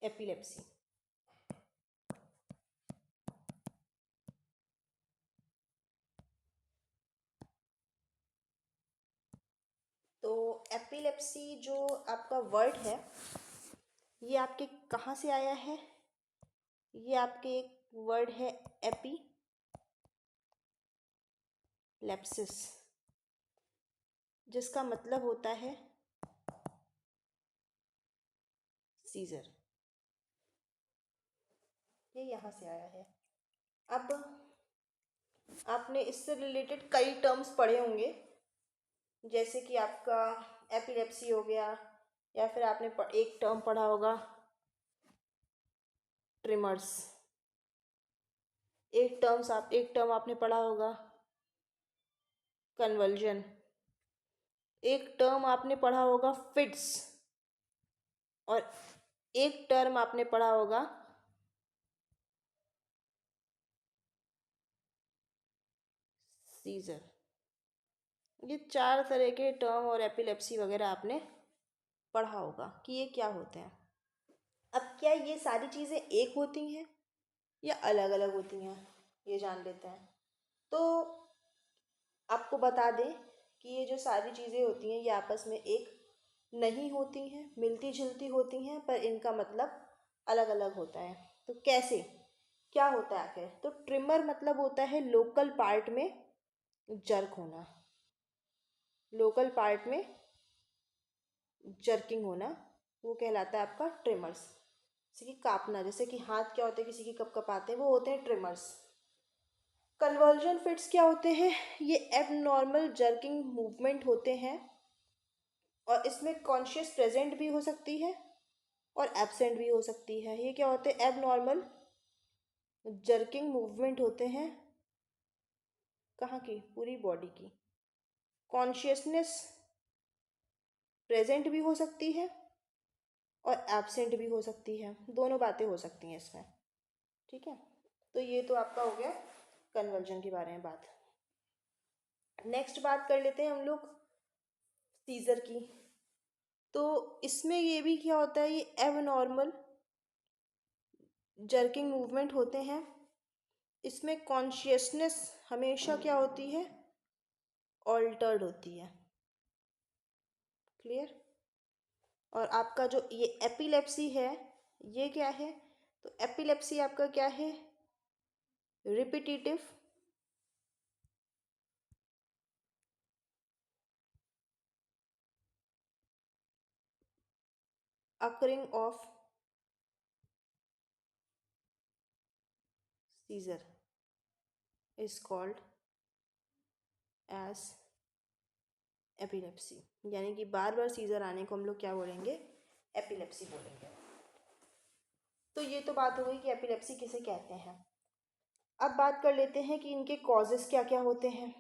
Epilepsy. तो epilepsy जो आपका वर्ड है ये आपके कहाँ से आया है? ये आपके एक वर्ड है एपिलेप्सिस, जिसका मतलब होता है सीजर। ये यहाँ से आया है। अब आपने इससे रिलेटेड कई टर्म्स पढ़े होंगे, जैसे कि आपका एपिलेप्सी हो गया, या फिर आपने एक टर्म पढ़ा होगा ट्रिमर्स। एक टर्म आपने पढ़ा होगा कन्वल्जन। एक टर्म आपने पढ़ा होगा फिट्स, और एक टर्म आपने पढ़ा होगा सीजर। ये 4 तरह के टर्म और एपिलेप्सी वगैरह आपने पढ़ा होगा कि ये क्या होते हैं। अब क्या ये सारी चीज़ें एक होती हैं या अलग अलग होती हैं, ये जान लेते हैं। तो आपको बता दें कि ये जो सारी चीज़ें होती हैं ये आपस में एक नहीं होती हैं, मिलती जुलती होती हैं, पर इनका मतलब अलग अलग होता है। तो कैसे, क्या होता है आखिर? तो ट्रिमर मतलब होता है लोकल पार्ट में जर्क होना, लोकल पार्ट में जर्किंग होना, वो कहलाता है आपका ट्रिमर्स। जैसे कि कांपना, जैसे कि हाथ क्या होते हैं किसी के कप कपाते हैं, वो होते हैं ट्रिमर्स। कन्वर्जन फिट्स क्या होते हैं? ये एबनॉर्मल जर्किंग मूवमेंट होते हैं, और इसमें कॉन्शियस प्रेजेंट भी हो सकती है और एब्सेंट भी हो सकती है। ये क्या होते हैं? एबनॉर्मल जर्किंग मूवमेंट होते हैं। कहाँ की? पूरी बॉडी की। कॉन्शियसनेस प्रेजेंट भी हो सकती है और एब्सेंट भी हो सकती है, दोनों बातें हो सकती हैं इसमें। ठीक है, तो ये तो आपका हो गया कन्वर्जन के बारे में बात। नेक्स्ट बात कर लेते हैं हम लोग सीजर की। तो इसमें ये भी क्या होता है, ये एबनॉर्मल जर्किंग मूवमेंट होते हैं। इसमें कॉन्शियसनेस हमेशा क्या होती है? ऑल्टर्ड होती है। क्लियर? और आपका जो ये एपिलेप्सी है ये क्या है? तो एपिलेप्सी आपका क्या है? Repetitive occurring of seizure is called as epilepsy. यानी कि बार बार सीजर आने को हम लोग क्या बोलेंगे? एपिलेप्सी बोलेंगे। तो ये तो बात हो गई कि एपिलेप्सी किसे कहते हैं। अब बात कर लेते हैं कि इनके कॉजेज़ क्या क्या होते हैं।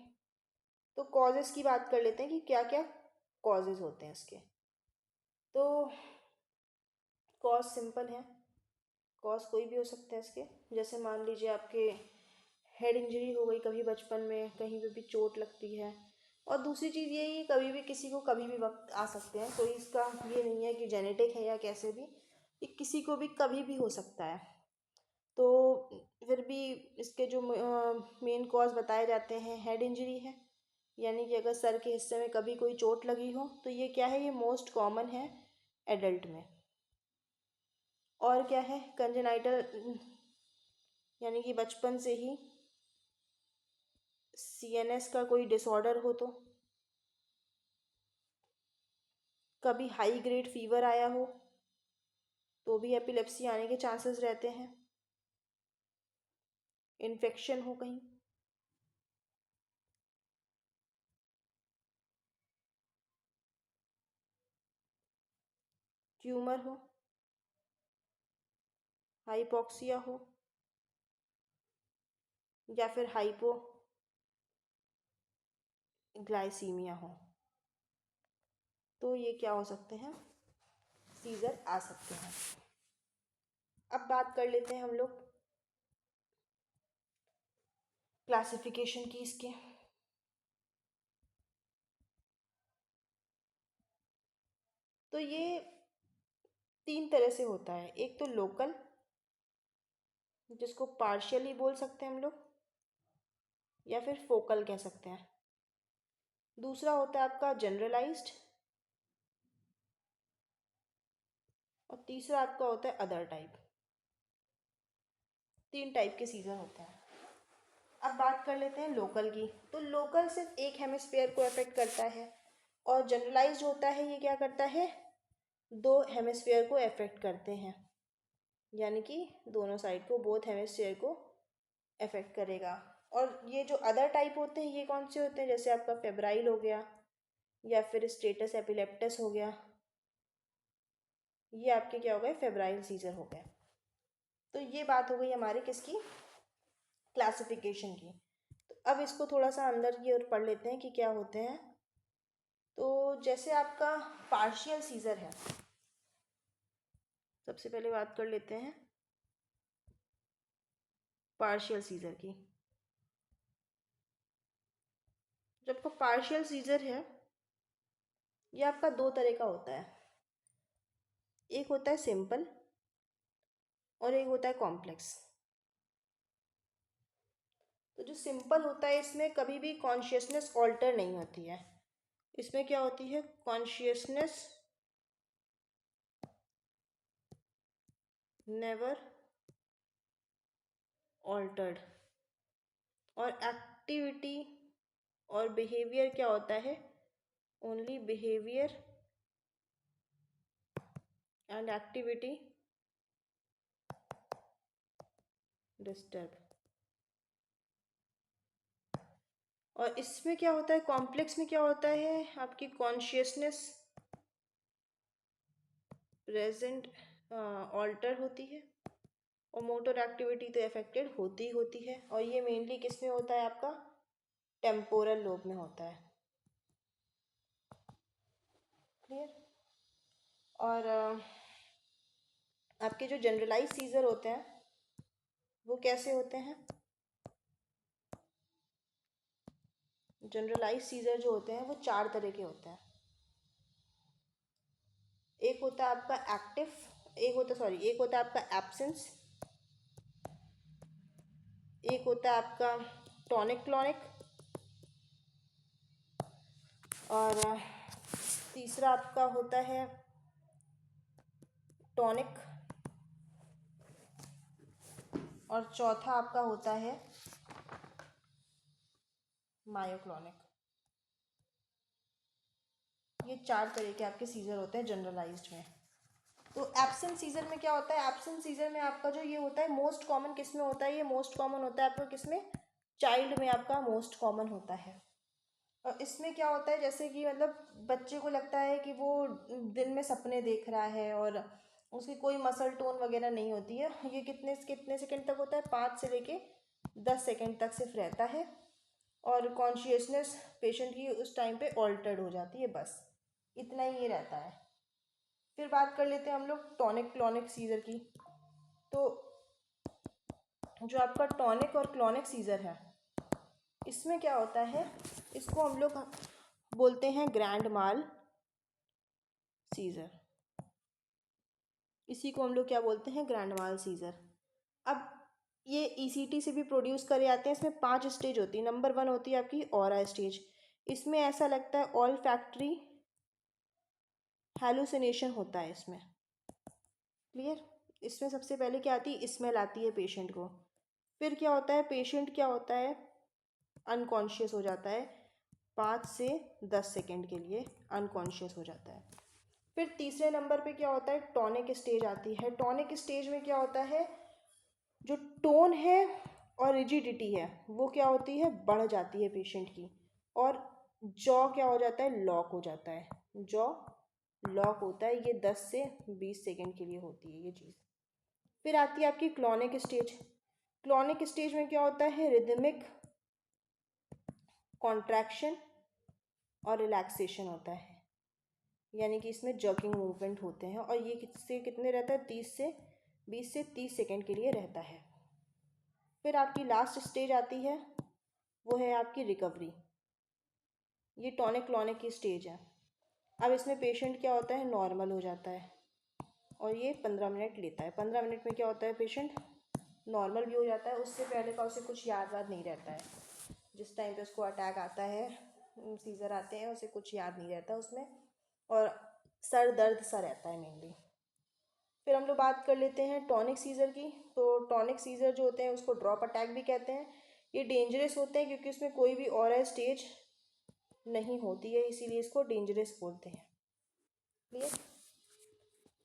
तो कॉजेज़ की बात कर लेते हैं कि क्या क्या कॉजेज़ होते हैं इसके। तो कॉज सिंपल है, कॉज कोई भी हो सकता है इसके। जैसे मान लीजिए आपके हेड इंजरी हो गई कभी बचपन में, कहीं पे भी चोट लगती है। और दूसरी चीज़ ये है कभी भी किसी को कभी भी वक्त आ सकते हैं, कोई इसका ये नहीं है कि जेनेटिक है या कैसे भी, ये किसी को भी कभी भी हो सकता है। तो फिर भी इसके जो मेन कॉज बताए जाते हैं, हेड इंजरी है, यानी कि अगर सर के हिस्से में कभी कोई चोट लगी हो तो ये क्या है, ये मोस्ट कॉमन है एडल्ट में। और क्या है? कंजेनाइटल, यानी कि बचपन से ही सीएनएस का कोई डिसऑर्डर हो, तो कभी हाई ग्रेड फीवर आया हो तो भी एपिलेप्सी आने के चांसेस रहते हैं। इन्फेक्शन हो कहीं, ट्यूमर हो, हाइपोक्सिया हो, या फिर हाइपोग्लाइसीमिया हो, तो ये क्या हो सकते हैं? सीजर आ सकते हैं। अब बात कर लेते हैं हम लोग क्लासिफिकेशन की इसके। तो ये तीन तरह से होता है। एक तो लोकल, जिसको पार्शियली बोल सकते हैं हम लोग, या फिर फोकल कह सकते हैं। दूसरा होता है आपका जनरलाइज्ड, और तीसरा आपका होता है अदर टाइप। तीन टाइप के सीजर होते हैं। अब बात कर लेते हैं लोकल की। तो लोकल सिर्फ एक हेमिस्फेयर को अफेक्ट करता है, और जनरलाइज्ड होता है ये क्या करता है, दो हेमिस्फेयर को अफेक्ट करते हैं, यानी कि दोनों साइड को, बोथ हेमिस्फेयर को अफेक्ट करेगा। और ये जो अदर टाइप होते हैं ये कौन से होते हैं, जैसे आपका फेब्राइल हो गया या फिर स्टेटस एपिलेप्टस हो गया, ये आपके क्या हो गए, फेब्राइल सीजर हो गए। तो ये बात हो गई हमारी किसकी, क्लासिफिकेशन की। तो अब इसको थोड़ा सा अंदर की ओर पढ़ लेते हैं कि क्या होते हैं। तो जैसे आपका पार्शियल सीजर है, सबसे पहले बात कर लेते हैं पार्शियल सीजर की। जब आपका पार्शियल सीजर है, ये आपका दो तरह का होता है। एक होता है सिंपल और एक होता है कॉम्प्लेक्स। तो जो सिंपल होता है इसमें कभी भी कॉन्शियसनेस ऑल्टर नहीं होती है। इसमें क्या होती है, कॉन्शियसनेस नेवर ऑल्टर्ड, और एक्टिविटी और बिहेवियर क्या होता है, only behaviour and activity disturb. और इसमें क्या होता है, कॉम्प्लेक्स में क्या होता है, आपकी कॉन्शियसनेस प्रेजेंट ऑल्टर होती है, और मोटर एक्टिविटी तो अफेक्टेड होती ही होती है। और ये मेनली किस में होता है, आपका टेम्पोरल लोब में होता है। क्लियर। और आपके जो जनरलाइज सीजर होते हैं वो कैसे होते हैं, जनरलाइज सीजर जो होते हैं वो चार तरह के होते हैं। एक होता है आपका एक्टिव, एक होता है आपका एब्सेंस, एक होता है आपका टॉनिक क्लॉनिक, और तीसरा आपका होता है टॉनिक, और चौथा आपका होता है मायोक्लॉनिक। ये चार तरह के आपके सीजर होते हैं जनरलाइज्ड में। तो एब्सेंट सीजर में क्या होता है, एब्सेंट सीजर में आपका जो ये होता है मोस्ट कॉमन किस में होता है, ये मोस्ट कॉमन होता है आपका किस में, चाइल्ड में आपका मोस्ट कॉमन होता है। और इसमें क्या होता है, जैसे कि मतलब बच्चे को लगता है कि वो दिन में सपने देख रहा है और उसकी कोई मसल टोन वगैरह नहीं होती है। ये कितने कितने सेकंड तक होता है, 5 से लेके 10 सेकंड तक सिर्फ रहता है, और कॉन्शियसनेस पेशेंट की उस टाइम पे ऑल्टर्ड हो जाती है, बस इतना ही ये रहता है। फिर बात कर लेते हैं हम लोग टॉनिक क्लॉनिक सीजर की। तो जो आपका टॉनिक और क्लॉनिक सीजर है, इसमें क्या होता है, इसको हम लोग बोलते हैं ग्रैंड माल सीजर। इसी को हम लोग क्या बोलते हैं, ग्रैंड माल सीजर। अब ये ईसीटी से भी प्रोड्यूस करे जाते हैं। इसमें 5 स्टेज होती है। नंबर 1 होती है आपकी ऑरा स्टेज। इसमें ऐसा लगता है ऑल फैक्ट्री हेलुसिनेशन होता है इसमें। क्लियर। इसमें सबसे पहले क्या आती है, स्मेल आती है पेशेंट को। फिर क्या होता है, पेशेंट क्या होता है, अनकॉन्शियस हो जाता है, 5 से 10 सेकेंड के लिए अनकॉन्शियस हो जाता है। फिर तीसरे नंबर पे क्या होता है, टॉनिक स्टेज आती है। टॉनिक स्टेज में क्या होता है, जो टोन है और रिजिडिटी है वो क्या होती है, बढ़ जाती है पेशेंट की, और जॉ क्या हो जाता है, लॉक हो जाता है। जॉ लॉक होता है, ये 10 से 20 सेकेंड के लिए होती है ये चीज़। फिर आती है आपकी क्लॉनिक स्टेज। क्लॉनिक स्टेज में क्या होता है, रिदमिक कॉन्ट्रैक्शन और रिलैक्सेशन होता है, यानी कि इसमें जर्किंग मूवमेंट होते हैं, और ये किससे कितने रहता है, 20 से 30 सेकेंड के लिए रहता है। फिर आपकी लास्ट स्टेज आती है, वो है आपकी रिकवरी। ये टॉनिक क्लॉनिक की स्टेज है। अब इसमें पेशेंट क्या होता है, नॉर्मल हो जाता है। और ये 15 मिनट लेता है। 15 मिनट में क्या होता है, पेशेंट नॉर्मल भी हो जाता है। उससे पहले का उसे कुछ याद वाद नहीं रहता है। जिस टाइम पे उसको अटैक आता है, सीज़र आते हैं, उसे कुछ याद नहीं रहता उसमें, और सर दर्द सा रहता है मेनली। फिर हम लोग बात कर लेते हैं टॉनिक सीज़र की। तो टॉनिक सीज़र जो होते हैं उसको ड्रॉप अटैक भी कहते हैं। ये डेंजरस होते हैं क्योंकि उसमें कोई भी और स्टेज नहीं होती है, इसीलिए इसको डेंजरस बोलते हैं। क्लियर।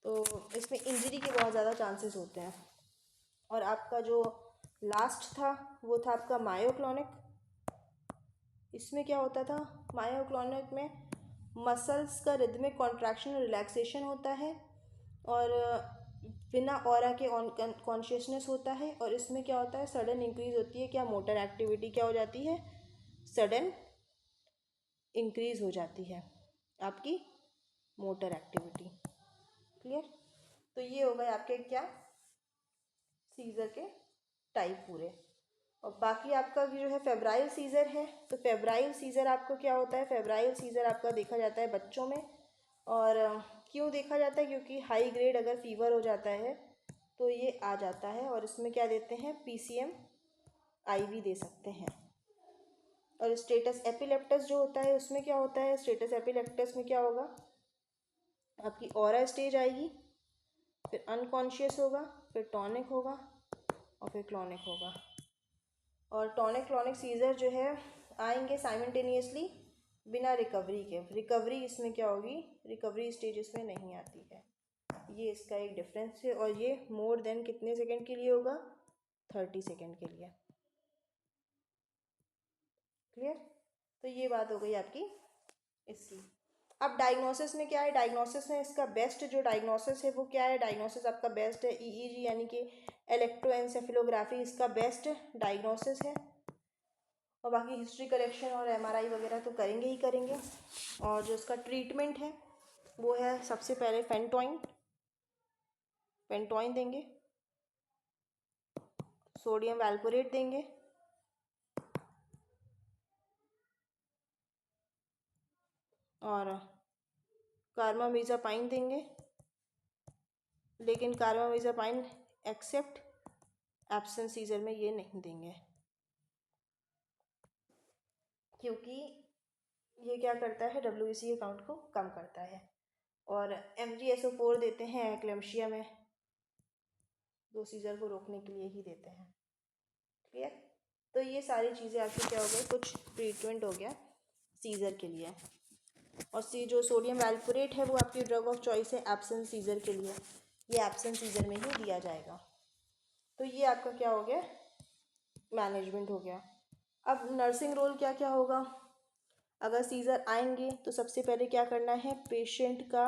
तो इसमें इंजरी के बहुत ज़्यादा चांसेस होते हैं। और आपका जो लास्ट था वो था आपका मायोक्लोनिक। इसमें क्या होता था, मायोक्लोनिक में मसल्स का रिदमिक कॉन्ट्रैक्शन और रिलैक्सेशन होता है, और बिना ऑरा के कॉन्शियसनेस होता है। और इसमें क्या होता है, सडन इंक्रीज होती है, क्या मोटर एक्टिविटी क्या हो जाती है, सडन इंक्रीज हो जाती है आपकी मोटर एक्टिविटी। क्लियर। तो ये हो गए आपके क्या, सीज़र के टाइप पूरे। और बाकी आपका जो है फेब्राइल सीज़र है। तो फेब्राइल सीज़र आपको क्या होता है, फेब्राइल सीज़र आपका देखा जाता है बच्चों में। और क्यों देखा जाता है, क्योंकि हाई ग्रेड अगर फीवर हो जाता है तो ये आ जाता है, और इसमें क्या देते हैं, PCM IV दे सकते हैं। और स्टेटस एपिलेप्टस जो होता है उसमें क्या होता है, स्टेटस एपिलेप्टस में क्या होगा, आपकी ऑरा स्टेज आएगी, फिर अनकॉन्शियस होगा, फिर टॉनिक होगा, और फिर क्लॉनिक होगा। और टॉनिक क्लॉनिक सीज़र जो है आएंगे साइमल्टेनियसली बिना रिकवरी के। रिकवरी इसमें क्या होगी, रिकवरी स्टेज इसमें नहीं आती है। ये इसका एक डिफरेंस है। और ये मोर देन कितने सेकंड के लिए होगा, 30 सेकंड के लिए। क्लियर। तो ये बात हो गई आपकी इसकी। अब डायग्नोसिस में क्या है, डायग्नोसिस में इसका बेस्ट जो डायग्नोसिस है वो क्या है, डायग्नोसिस आपका बेस्ट है EEG यानी कि इलेक्ट्रोएन्सेफेलोग्राफी, इसका बेस्ट डायग्नोसिस है। और बाकी हिस्ट्री कलेक्शन और MRI वगैरह तो करेंगे ही करेंगे। और जो इसका ट्रीटमेंट है वो है सबसे पहले फेंटोइन देंगे, सोडियम वैल्पोरेट देंगे, और कार्बामेज़ापाइन देंगे। लेकिन कार्बामेज़ापाइन एक्सेप्ट एब्सेंस सीज़र में ये नहीं देंगे, क्योंकि ये क्या करता है, WBC काउंट को कम करता है। और MgSO4 देते हैं एक्लेम्शिया में, दो सीज़र को रोकने के लिए ही देते हैं। क्लियर। तो ये सारी चीज़ें आपकी क्या हो गई, कुछ ट्रीटमेंट हो गया सीज़र के लिए। और जो सोडियम वैल्पोरेट है वो आपकी ड्रग ऑफ चॉइस है एब्सेंस सीज़र के लिए, ये एब्सेंस सीज़र में ही दिया जाएगा। तो ये आपका क्या हो गया, मैनेजमेंट हो गया। अब नर्सिंग रोल क्या क्या होगा, अगर सीज़र आएंगे तो सबसे पहले क्या करना है, पेशेंट का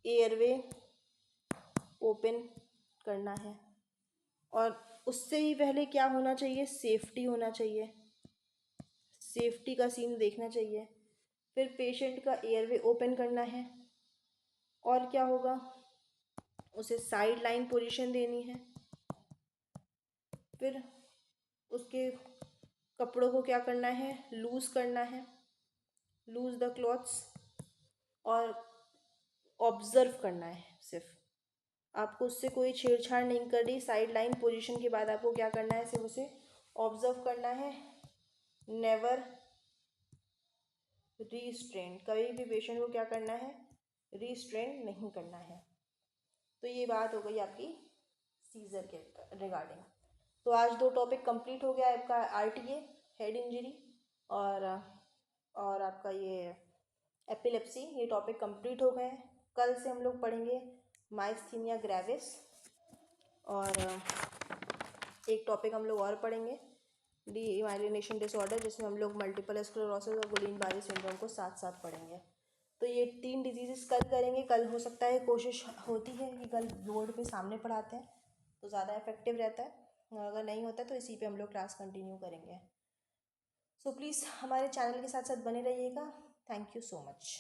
एयरवे ओपन करना है। और उससे ही पहले क्या होना चाहिए, सेफ्टी होना चाहिए, सेफ्टी का सीन देखना चाहिए। फिर पेशेंट का एयरवे ओपन करना है, और क्या होगा, उसे साइड लाइन पोजीशन देनी है। फिर उसके कपड़ों को क्या करना है, लूज़ करना है, लूज़ द क्लॉथ्स। और ऑब्ज़र्व करना है, सिर्फ आपको उससे कोई छेड़छाड़ नहीं करनी। साइड लाइन पोजीशन के बाद आपको क्या करना है, सिर्फ उसे ऑब्ज़र्व करना है। नेवर रीस्ट्रेन, कभी भी पेशेंट को क्या करना है, रीस्ट्रेन नहीं करना है। तो ये बात हो गई आपकी सीज़र के रिगार्डिंग। तो आज 2 टॉपिक कंप्लीट हो गया आपका, RTA हेड इंजरी और आपका ये एपिलेप्सी, ये टॉपिक कंप्लीट हो गए। कल से हम लोग पढ़ेंगे माइस्थीनिया ग्रेविस, और एक टॉपिक हम लोग और पढ़ेंगे डीमाइलिनेशन डिसऑर्डर, जिसमें हम लोग मल्टीपल स्क्लेरोसिस और गुइलेन-बारे सिंड्रोम को साथ साथ पढ़ेंगे। तो ये 3 डिजीज़ कल करेंगे। कल हो सकता है, कोशिश होती है कि कल बोर्ड पे सामने पढ़ाते हैं तो ज़्यादा इफेक्टिव रहता है, और अगर नहीं होता तो इसी पे हम लोग क्लास कंटिन्यू करेंगे। सो प्लीज़ हमारे चैनल के साथ साथ बने रहिएगा। Thank you so much.